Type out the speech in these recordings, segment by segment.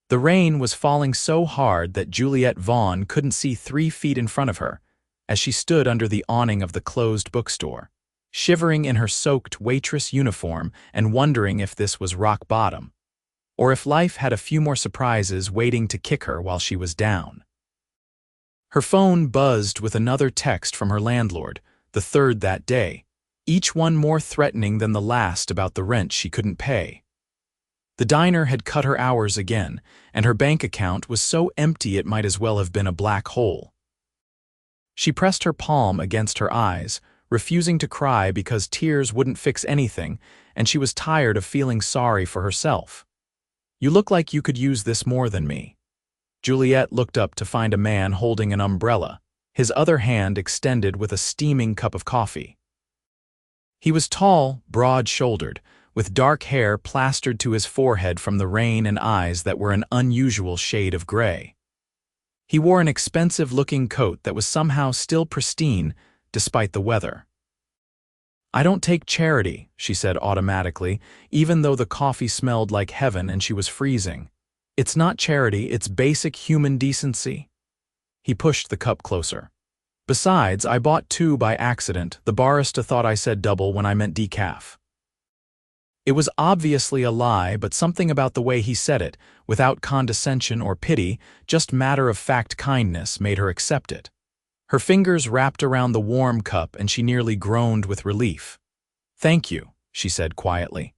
The rain was falling so hard that Juliet Vaughn couldn't see 3 feet in front of her as she stood under the awning of the closed bookstore, shivering in her soaked waitress uniform and wondering if this was rock bottom, or if life had a few more surprises waiting to kick her while she was down. Her phone buzzed with another text from her landlord, the third that day, each one more threatening than the last about the rent she couldn't pay. The diner had cut her hours again, and her bank account was so empty it might as well have been a black hole. She pressed her palm against her eyes, refusing to cry because tears wouldn't fix anything, and she was tired of feeling sorry for herself. "You look like you could use this more than me." Juliet looked up to find a man holding an umbrella, his other hand extended with a steaming cup of coffee. He was tall, broad-shouldered, with dark hair plastered to his forehead from the rain and eyes that were an unusual shade of gray. He wore an expensive-looking coat that was somehow still pristine despite the weather. "I don't take charity," she said automatically, even though the coffee smelled like heaven and she was freezing. "It's not charity, it's basic human decency." He pushed the cup closer. "Besides, I bought 2 by accident. The barista thought I said double when I meant decaf." It was obviously a lie, but something about the way he said it, without condescension or pity, just matter-of-fact kindness, made her accept it. Her fingers wrapped around the warm cup and she nearly groaned with relief. "Thank you," she said quietly.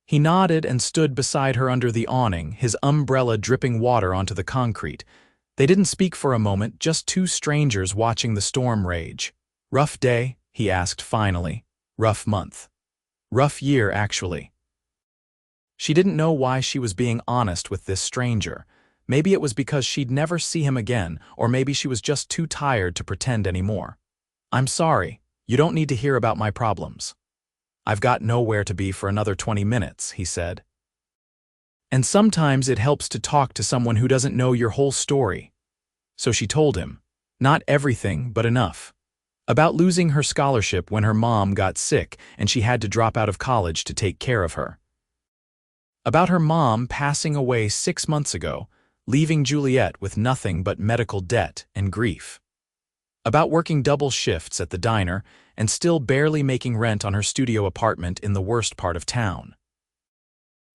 He nodded and stood beside her under the awning, his umbrella dripping water onto the concrete. They didn't speak for a moment, just 2 strangers watching the storm rage. "Rough day?" he asked finally. "Rough month." "Rough year, actually." She didn't know why she was being honest with this stranger. Maybe it was because she'd never see him again, or maybe she was just too tired to pretend anymore. "I'm sorry. You don't need to hear about my problems." "I've got nowhere to be for another 20 minutes, he said. "And sometimes it helps to talk to someone who doesn't know your whole story." So she told him. Not everything, but enough. About losing her scholarship when her mom got sick and she had to drop out of college to take care of her. About her mom passing away 6 months ago, leaving Juliet with nothing but medical debt and grief. About working double shifts at the diner and still barely making rent on her studio apartment in the worst part of town.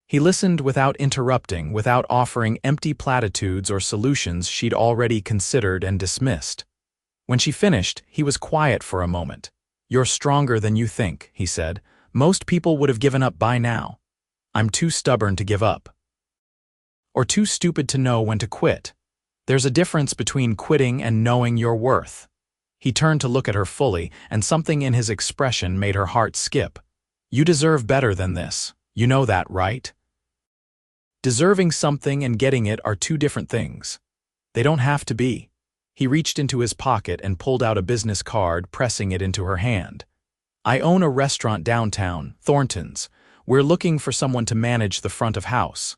He listened without interrupting, without offering empty platitudes or solutions she'd already considered and dismissed. When she finished, he was quiet for a moment. "You're stronger than you think," he said. "Most people would have given up by now. I'm too stubborn to give up. Or too stupid to know when to quit. There's a difference between quitting and knowing your worth." He turned to look at her fully, and something in his expression made her heart skip. "You deserve better than this. You know that, right?" Deserving something and getting it are 2 different things. They don't have to be. He reached into his pocket and pulled out a business card, pressing it into her hand. "I own a restaurant downtown, Thornton's. We're looking for someone to manage the front of house.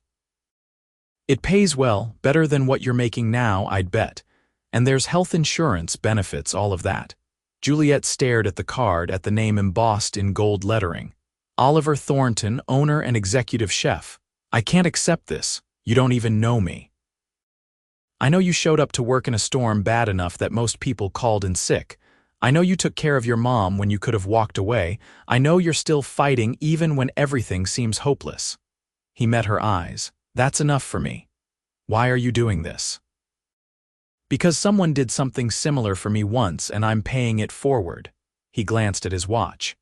It pays well, better than what you're making now, I'd bet. And there's health insurance, benefits, all of that." Juliet stared at the card, at the name embossed in gold lettering. "Oliver Thornton, owner and executive chef. I can't accept this. You don't even know me. I know you showed up to work in a storm bad enough that most people called in sick. I know you took care of your mom when you could have walked away. I know you're still fighting even when everything seems hopeless." He met her eyes. "That's enough for me. Why are you doing this?" "Because someone did something similar for me once and I'm paying it forward." He glanced at his watch.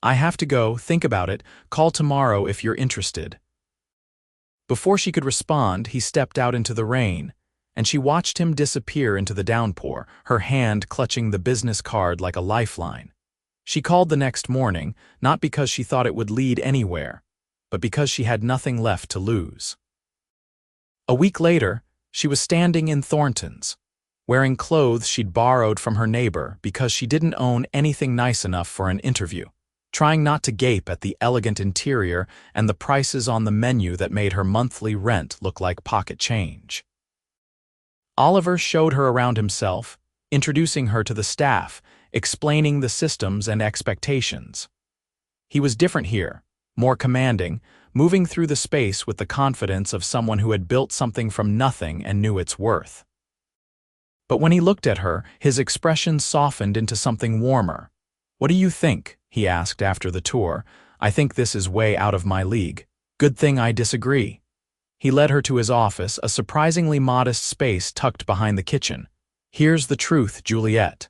"I have to go, think about it, call tomorrow if you're interested." Before she could respond, he stepped out into the rain, and she watched him disappear into the downpour, her hand clutching the business card like a lifeline. She called the next morning, not because she thought it would lead anywhere, but because she had nothing left to lose. A week later, she was standing in Thornton's, wearing clothes she'd borrowed from her neighbor because she didn't own anything nice enough for an interview, trying not to gape at the elegant interior and the prices on the menu that made her monthly rent look like pocket change. Oliver showed her around himself, introducing her to the staff, explaining the systems and expectations. He was different here, more commanding, moving through the space with the confidence of someone who had built something from nothing and knew its worth. But when he looked at her, his expression softened into something warmer. "What do you think?" he asked after the tour. "I think this is way out of my league. Good thing I disagree." He led her to his office, a surprisingly modest space tucked behind the kitchen. "Here's the truth, Juliet.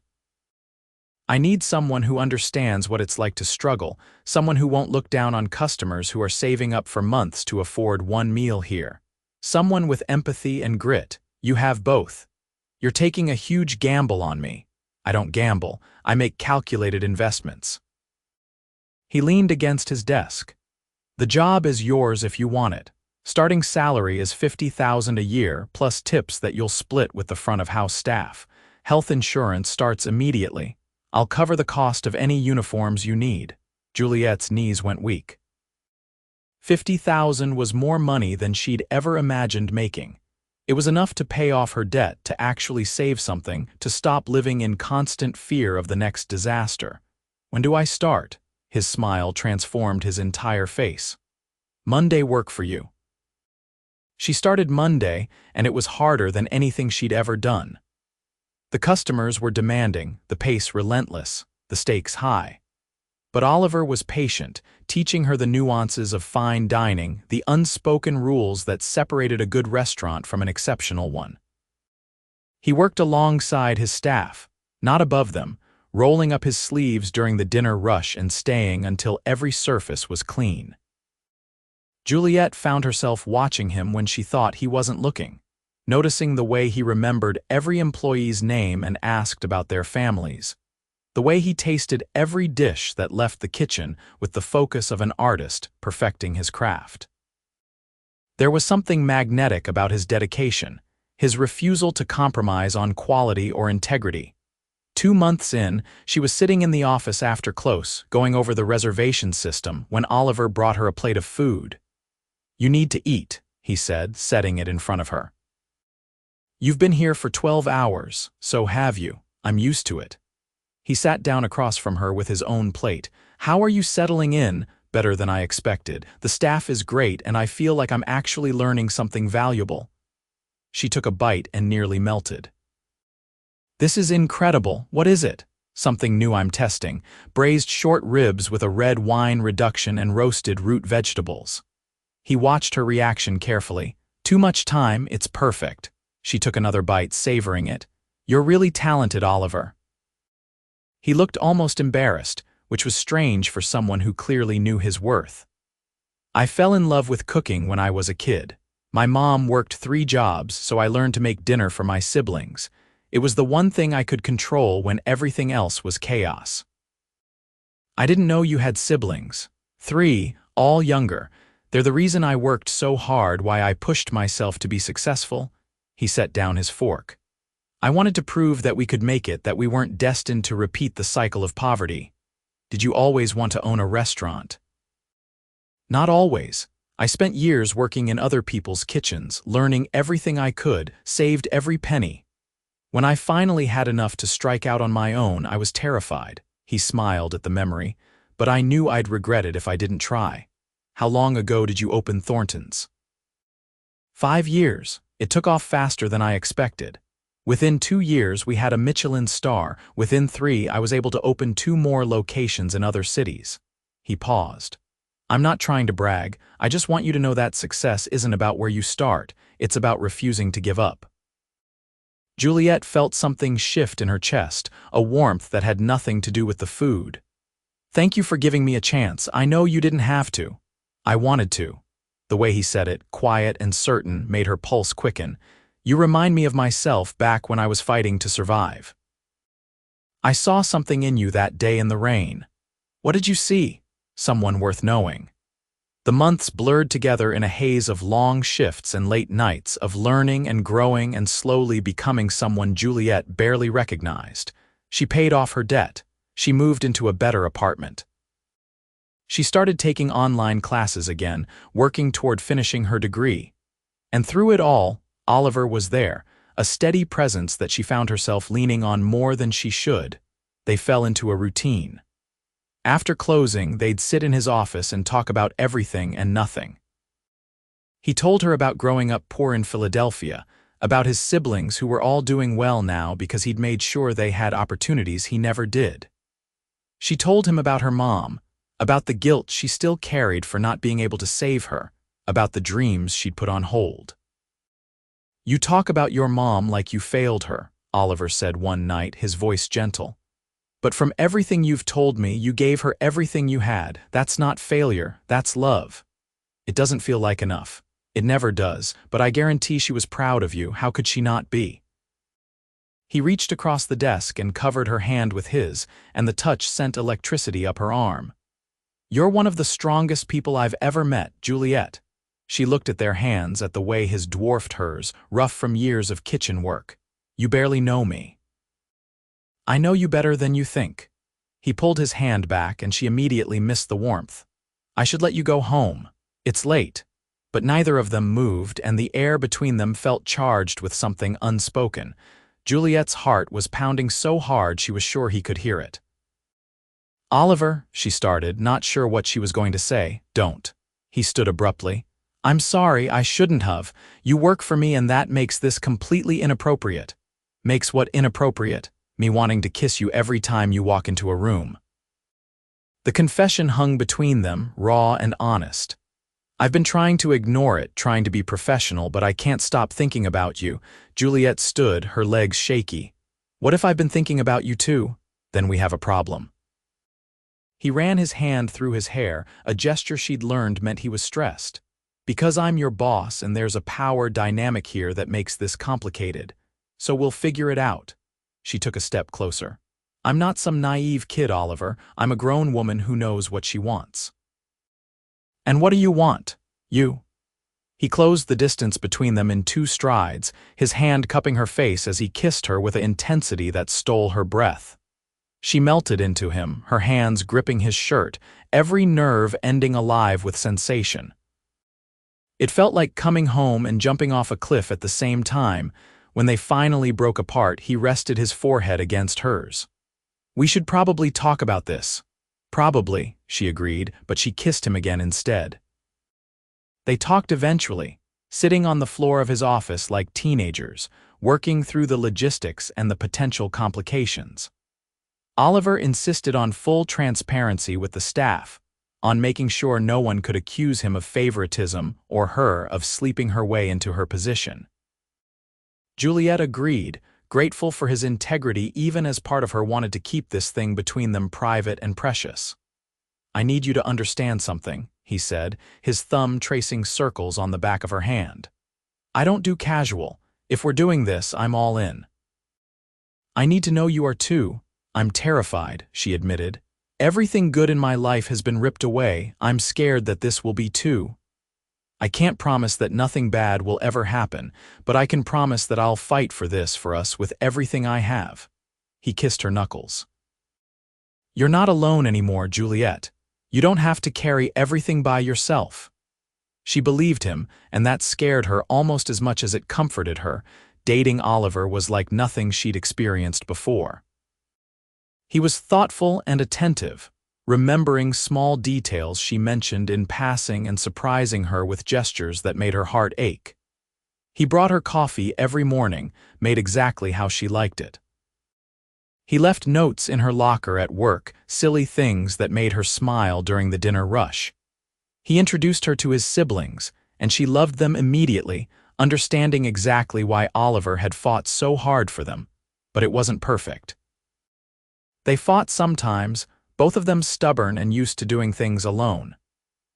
I need someone who understands what it's like to struggle, someone who won't look down on customers who are saving up for months to afford one meal here. Someone with empathy and grit. You have both. You're taking a huge gamble on me." "I don't gamble. I make calculated investments." He leaned against his desk. "The job is yours if you want it. Starting salary is $50,000 a year, plus tips that you'll split with the front-of-house staff. Health insurance starts immediately. I'll cover the cost of any uniforms you need." Juliet's knees went weak. $50,000 was more money than she'd ever imagined making. It was enough to pay off her debt, to actually save something, to stop living in constant fear of the next disaster. "When do I start?" His smile transformed his entire face. "Monday work for you?" She started Monday, and it was harder than anything she'd ever done. The customers were demanding, the pace relentless, the stakes high. But Oliver was patient, teaching her the nuances of fine dining, the unspoken rules that separated a good restaurant from an exceptional one. He worked alongside his staff, not above them, rolling up his sleeves during the dinner rush and staying until every surface was clean. Juliet found herself watching him when she thought he wasn't looking, noticing the way he remembered every employee's name and asked about their families, the way he tasted every dish that left the kitchen with the focus of an artist perfecting his craft. There was something magnetic about his dedication, his refusal to compromise on quality or integrity. 2 months in, she was sitting in the office after close, going over the reservation system, when Oliver brought her a plate of food. "You need to eat," he said, setting it in front of her. "You've been here for 12 hours, so have you. I'm used to it." He sat down across from her with his own plate. "How are you settling in?" "Better than I expected. The staff is great, and I feel like I'm actually learning something valuable." She took a bite and nearly melted. "This is incredible. What is it?" "Something new I'm testing. Braised short ribs with a red wine reduction and roasted root vegetables." He watched her reaction carefully. "Too much time, it's perfect." She took another bite, savoring it. "You're really talented, Oliver." He looked almost embarrassed, which was strange for someone who clearly knew his worth. "I fell in love with cooking when I was a kid. My mom worked 3 jobs, so I learned to make dinner for my siblings. It was the one thing I could control when everything else was chaos." "I didn't know you had siblings." 3, all younger. "They're the reason I worked so hard, why I pushed myself to be successful." He set down his fork. "I wanted to prove that we could make it, that we weren't destined to repeat the cycle of poverty." "Did you always want to own a restaurant?" "Not always. I spent years working in other people's kitchens, learning everything I could, saved every penny. When I finally had enough to strike out on my own, I was terrified." He smiled at the memory. "But I knew I'd regret it if I didn't try." "How long ago did you open Thornton's?" 5 years. It took off faster than I expected. Within 2 years, we had a Michelin star. Within 3, I was able to open 2 more locations in other cities." He paused. "I'm not trying to brag. I just want you to know that success isn't about where you start. It's about refusing to give up." Juliet felt something shift in her chest, a warmth that had nothing to do with the food. "Thank you for giving me a chance. I know you didn't have to." "I wanted to." The way he said it, quiet and certain, made her pulse quicken. "You remind me of myself back when I was fighting to survive." "I saw something in you that day in the rain." "What did you see?" "Someone worth knowing." The months blurred together in a haze of long shifts and late nights, of learning and growing and slowly becoming someone Juliet barely recognized. She paid off her debt. She moved into a better apartment. She started taking online classes again, working toward finishing her degree. And through it all, Oliver was there, a steady presence that she found herself leaning on more than she should. They fell into a routine. After closing, they'd sit in his office and talk about everything and nothing. He told her about growing up poor in Philadelphia, about his siblings who were all doing well now because he'd made sure they had opportunities he never did. She told him about her mom, about the guilt she still carried for not being able to save her, about the dreams she'd put on hold. "You talk about your mom like you failed her," Oliver said one night, his voice gentle. "But from everything you've told me, you gave her everything you had. That's not failure, that's love. It doesn't feel like enough. It never does, but I guarantee she was proud of you. How could she not be?" He reached across the desk and covered her hand with his, and the touch sent electricity up her arm. "You're one of the strongest people I've ever met, Juliet." She looked at their hands, at the way his dwarfed hers, rough from years of kitchen work. "You barely know me." "I know you better than you think." He pulled his hand back, and she immediately missed the warmth. "I should let you go home. It's late." But neither of them moved, and the air between them felt charged with something unspoken. Juliet's heart was pounding so hard she was sure he could hear it. "Oliver," she started, not sure what she was going to say. "Don't." He stood abruptly. "I'm sorry, I shouldn't have. You work for me, and that makes this completely inappropriate." "Makes what inappropriate?" "Me wanting to kiss you every time you walk into a room." The confession hung between them, raw and honest. "I've been trying to ignore it, trying to be professional, but I can't stop thinking about you." Juliet stood, her legs shaky. "What if I've been thinking about you too? Then we have a problem." He ran his hand through his hair, a gesture she'd learned meant he was stressed. "Because I'm your boss, and there's a power dynamic here that makes this complicated. So we'll figure it out." She took a step closer. "I'm not some naive kid, Oliver. I'm a grown woman who knows what she wants." "And what do you want? You?" He closed the distance between them in 2 strides, his hand cupping her face as he kissed her with an intensity that stole her breath. She melted into him, her hands gripping his shirt, every nerve ending alive with sensation. It felt like coming home and jumping off a cliff at the same time. When they finally broke apart, he rested his forehead against hers. "We should probably talk about this." "Probably," she agreed, but she kissed him again instead. They talked eventually, sitting on the floor of his office like teenagers, working through the logistics and the potential complications. Oliver insisted on full transparency with the staff, on making sure no one could accuse him of favoritism or her of sleeping her way into her position. Juliet agreed, grateful for his integrity even as part of her wanted to keep this thing between them private and precious. "I need you to understand something," he said, his thumb tracing circles on the back of her hand. "I don't do casual. If we're doing this, I'm all in." "I need to know you are too." "I'm terrified," she admitted. "Everything good in my life has been ripped away. I'm scared that this will be too. I can't promise that nothing bad will ever happen, but I can promise that I'll fight for this for us with everything I have." He kissed her knuckles. "You're not alone anymore, Juliet. You don't have to carry everything by yourself." She believed him, and that scared her almost as much as it comforted her. Dating Oliver was like nothing she'd experienced before. He was thoughtful and attentive, remembering small details she mentioned in passing and surprising her with gestures that made her heart ache. He brought her coffee every morning, made exactly how she liked it. He left notes in her locker at work, silly things that made her smile during the dinner rush. He introduced her to his siblings, and she loved them immediately, understanding exactly why Oliver had fought so hard for them, but it wasn't perfect. They fought sometimes, both of them stubborn and used to doing things alone.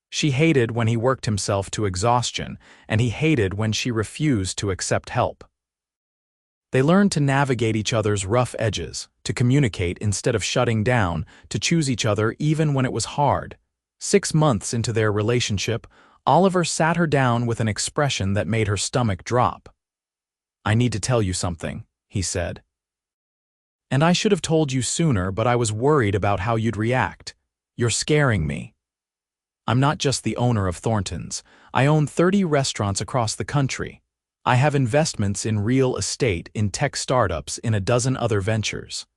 She hated when he worked himself to exhaustion, and he hated when she refused to accept help. They learned to navigate each other's rough edges, to communicate instead of shutting down, to choose each other even when it was hard. 6 months into their relationship, Oliver sat her down with an expression that made her stomach drop. "I need to tell you something," he said. "And I should have told you sooner, but I was worried about how you'd react. You're scaring me. I'm not just the owner of Thornton's. I own 30 restaurants across the country. I have investments in real estate, in tech startups, in a dozen other ventures.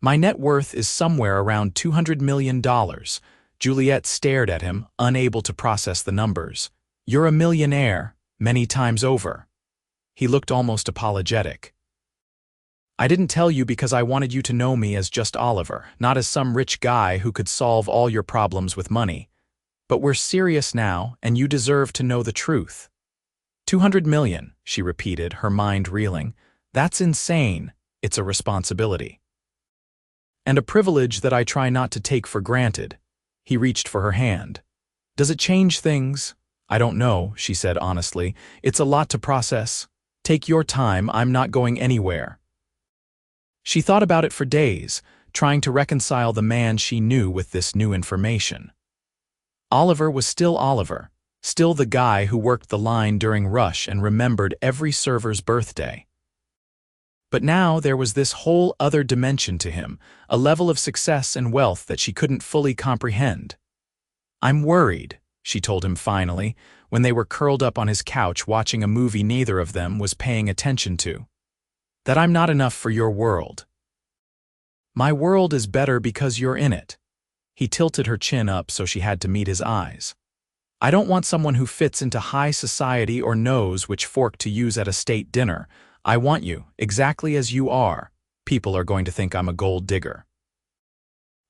My net worth is somewhere around $200 million. Juliet stared at him, unable to process the numbers. You're a millionaire, many times over. He looked almost apologetic. I didn't tell you because I wanted you to know me as just Oliver, not as some rich guy who could solve all your problems with money. But we're serious now, and you deserve to know the truth. 200 million, she repeated, her mind reeling. That's insane. It's a responsibility. And a privilege that I try not to take for granted. He reached for her hand. Does it change things? I don't know, she said honestly. It's a lot to process. Take your time, I'm not going anywhere. She thought about it for days, trying to reconcile the man she knew with this new information. Oliver was still Oliver, still the guy who worked the line during rush and remembered every server's birthday. But now there was this whole other dimension to him, a level of success and wealth that she couldn't fully comprehend. I'm worried, she told him finally, when they were curled up on his couch watching a movie neither of them was paying attention to. That I'm not enough for your world. My world is better because you're in it. He tilted her chin up so she had to meet his eyes. I don't want someone who fits into high society or knows which fork to use at a state dinner. I want you, exactly as you are. People are going to think I'm a gold digger.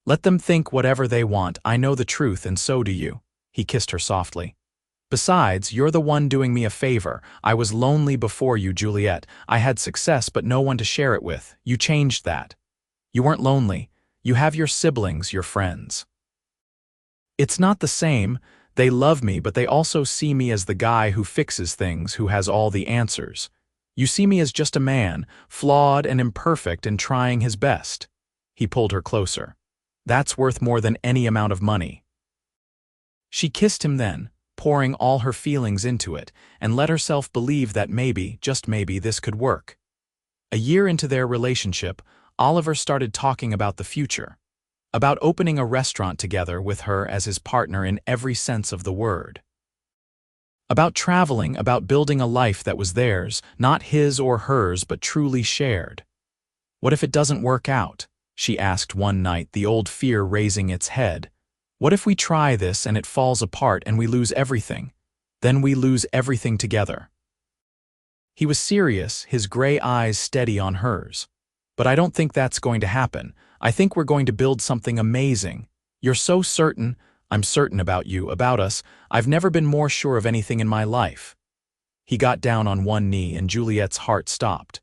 Let them think whatever they want, I know the truth and so do you. He kissed her softly. Besides, you're the one doing me a favor. I was lonely before you, Juliet. I had success but no one to share it with. You changed that. You weren't lonely. You have your siblings, your friends. It's not the same. They love me, but they also see me as the guy who fixes things, who has all the answers. You see me as just a man, flawed and imperfect and trying his best. He pulled her closer. That's worth more than any amount of money. She kissed him then, pouring all her feelings into it, and let herself believe that maybe, just maybe, this could work. A year into their relationship, Oliver started talking about the future, about opening a restaurant together with her as his partner in every sense of the word. About traveling, about building a life that was theirs, not his or hers, but truly shared. What if it doesn't work out? She asked one night, the old fear raising its head. What if we try this and it falls apart and we lose everything? Then we lose everything together. He was serious, his gray eyes steady on hers. But I don't think that's going to happen. I think we're going to build something amazing. You're so certain. I'm certain about you, about us. I've never been more sure of anything in my life. He got down on one knee and Juliet's heart stopped.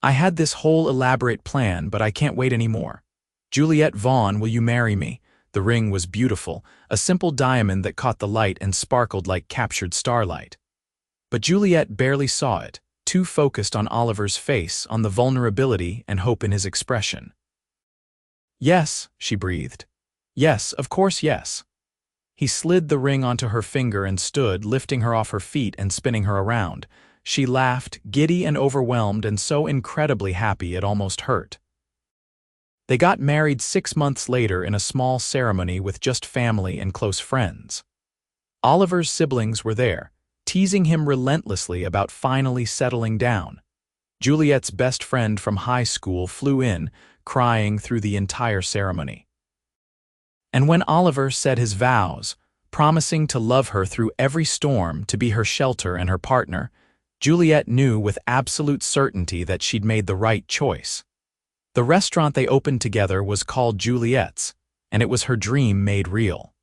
I had this whole elaborate plan, but I can't wait anymore. Juliet Vaughn, will you marry me? The ring was beautiful, a simple diamond that caught the light and sparkled like captured starlight. But Juliet barely saw it, too focused on Oliver's face, on the vulnerability and hope in his expression. Yes, she breathed. Yes, of course, yes. He slid the ring onto her finger and stood, lifting her off her feet and spinning her around. She laughed, giddy and overwhelmed and so incredibly happy it almost hurt. They got married 6 months later in a small ceremony with just family and close friends. Oliver's siblings were there, teasing him relentlessly about finally settling down. Juliet's best friend from high school flew in, crying through the entire ceremony. And when Oliver said his vows, promising to love her through every storm, to be her shelter and her partner, Juliet knew with absolute certainty that she'd made the right choice. The restaurant they opened together was called Juliet's, and it was her dream made real.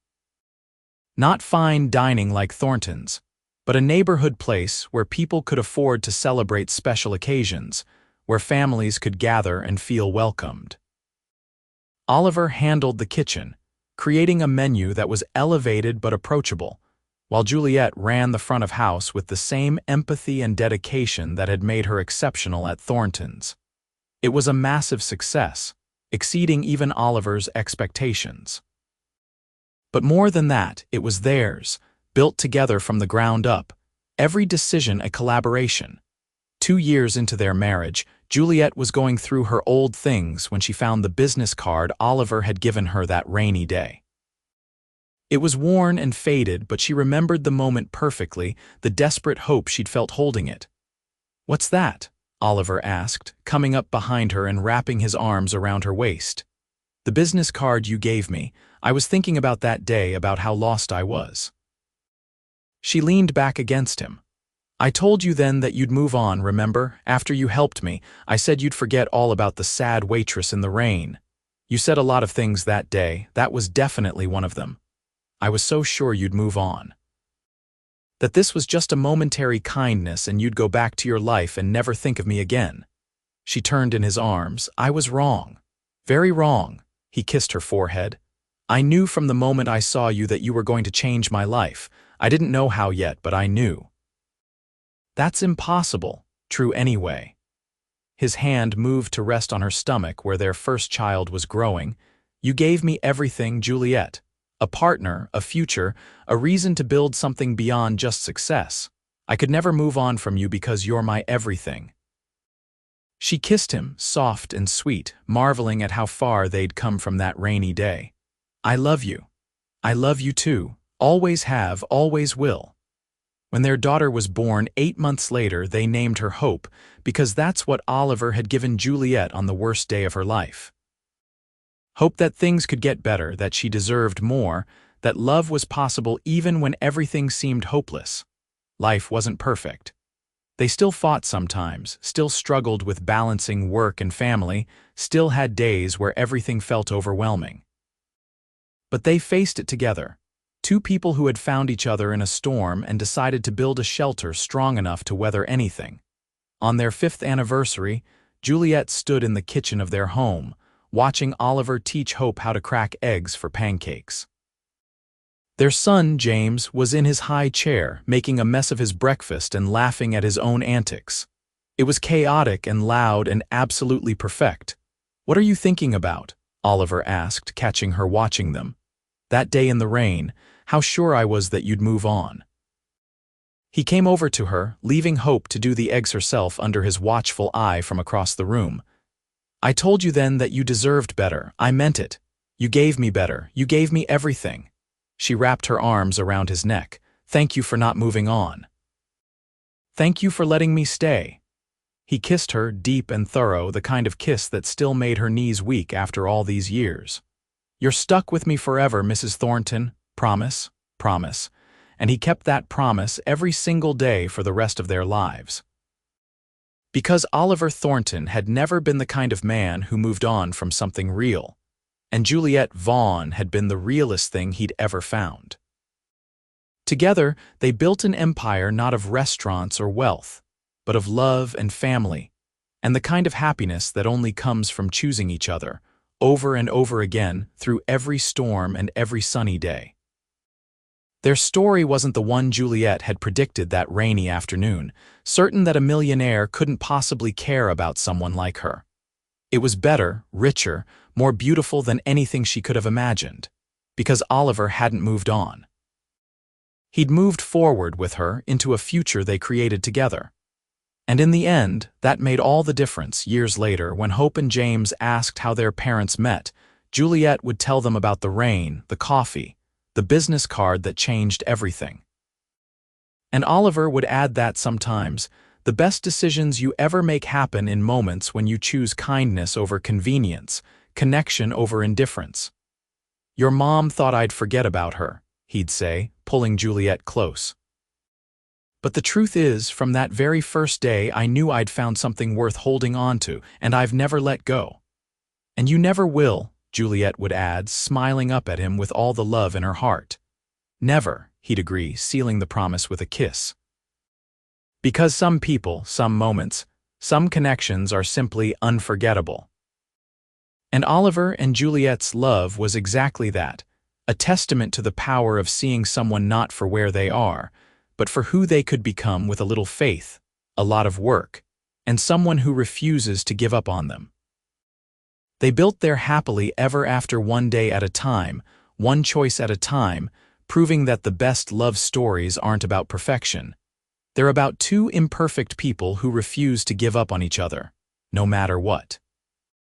Not fine dining like Thornton's, but a neighborhood place where people could afford to celebrate special occasions, where families could gather and feel welcomed. Oliver handled the kitchen, creating a menu that was elevated but approachable, while Juliet ran the front of house with the same empathy and dedication that had made her exceptional at Thornton's. It was a massive success, exceeding even Oliver's expectations. But more than that, it was theirs, built together from the ground up, every decision a collaboration. 2 years into their marriage, Juliet was going through her old things when she found the business card Oliver had given her that rainy day. It was worn and faded, but she remembered the moment perfectly, the desperate hope she'd felt holding it. "What's that?" Oliver asked, coming up behind her and wrapping his arms around her waist. "The business card you gave me. I was thinking about that day, about how lost I was." She leaned back against him. I told you then that you'd move on, remember? After you helped me, I said you'd forget all about the sad waitress in the rain. You said a lot of things that day. That was definitely one of them. I was so sure you'd move on. That this was just a momentary kindness and you'd go back to your life and never think of me again. She turned in his arms. I was wrong. Very wrong. He kissed her forehead. I knew from the moment I saw you that you were going to change my life. I didn't know how yet, but I knew. That's impossible. True anyway. His hand moved to rest on her stomach where their first child was growing. You gave me everything, Juliet. A partner, a future, a reason to build something beyond just success. I could never move on from you because you're my everything. She kissed him, soft and sweet, marveling at how far they'd come from that rainy day. I love you. I love you too. Always have, always will. When their daughter was born 8 months later, they named her Hope, because that's what Oliver had given Juliet on the worst day of her life. Hope that things could get better, that she deserved more, that love was possible even when everything seemed hopeless. Life wasn't perfect. They still fought sometimes, still struggled with balancing work and family, still had days where everything felt overwhelming. But they faced it together. Two people who had found each other in a storm and decided to build a shelter strong enough to weather anything. On their 5th anniversary, Juliet stood in the kitchen of their home, watching Oliver teach Hope how to crack eggs for pancakes. Their son, James, was in his high chair, making a mess of his breakfast and laughing at his own antics. It was chaotic and loud and absolutely perfect. "What are you thinking about?" Oliver asked, catching her watching them. "That day in the rain, how sure I was that you'd move on." He came over to her, leaving Hope to do the eggs herself under his watchful eye from across the room. "I told you then that you deserved better. I meant it. You gave me better. You gave me everything." She wrapped her arms around his neck. "Thank you for not moving on. Thank you for letting me stay." He kissed her, deep and thorough, the kind of kiss that still made her knees weak after all these years. "You're stuck with me forever, Mrs. Thornton. Promise, promise." And he kept that promise every single day for the rest of their lives. Because Oliver Thornton had never been the kind of man who moved on from something real, and Juliet Vaughn had been the realest thing he'd ever found. Together, they built an empire not of restaurants or wealth, but of love and family, and the kind of happiness that only comes from choosing each other, over and over again, through every storm and every sunny day. Their story wasn't the one Juliet had predicted that rainy afternoon, certain that a millionaire couldn't possibly care about someone like her. It was better, richer, more beautiful than anything she could have imagined, because Oliver hadn't moved on. He'd moved forward with her into a future they created together. And in the end, that made all the difference. Years later, when Hope and James asked how their parents met, Juliet would tell them about the rain, the coffee, the business card that changed everything. And Oliver would add that sometimes, the best decisions you ever make happen in moments when you choose kindness over convenience, connection over indifference. "Your mom thought I'd forget about her," he'd say, pulling Juliet close. "But the truth is, from that very first day, I knew I'd found something worth holding on to, and I've never let go." "And you never will," Juliet would add, smiling up at him with all the love in her heart. "Never," he'd agree, sealing the promise with a kiss. Because some people, some moments, some connections are simply unforgettable. And Oliver and Juliet's love was exactly that, a testament to the power of seeing someone not for where they are, but for who they could become with a little faith, a lot of work, and someone who refuses to give up on them. They built their happily ever after one day at a time, one choice at a time, proving that the best love stories aren't about perfection. They're about two imperfect people who refuse to give up on each other, no matter what.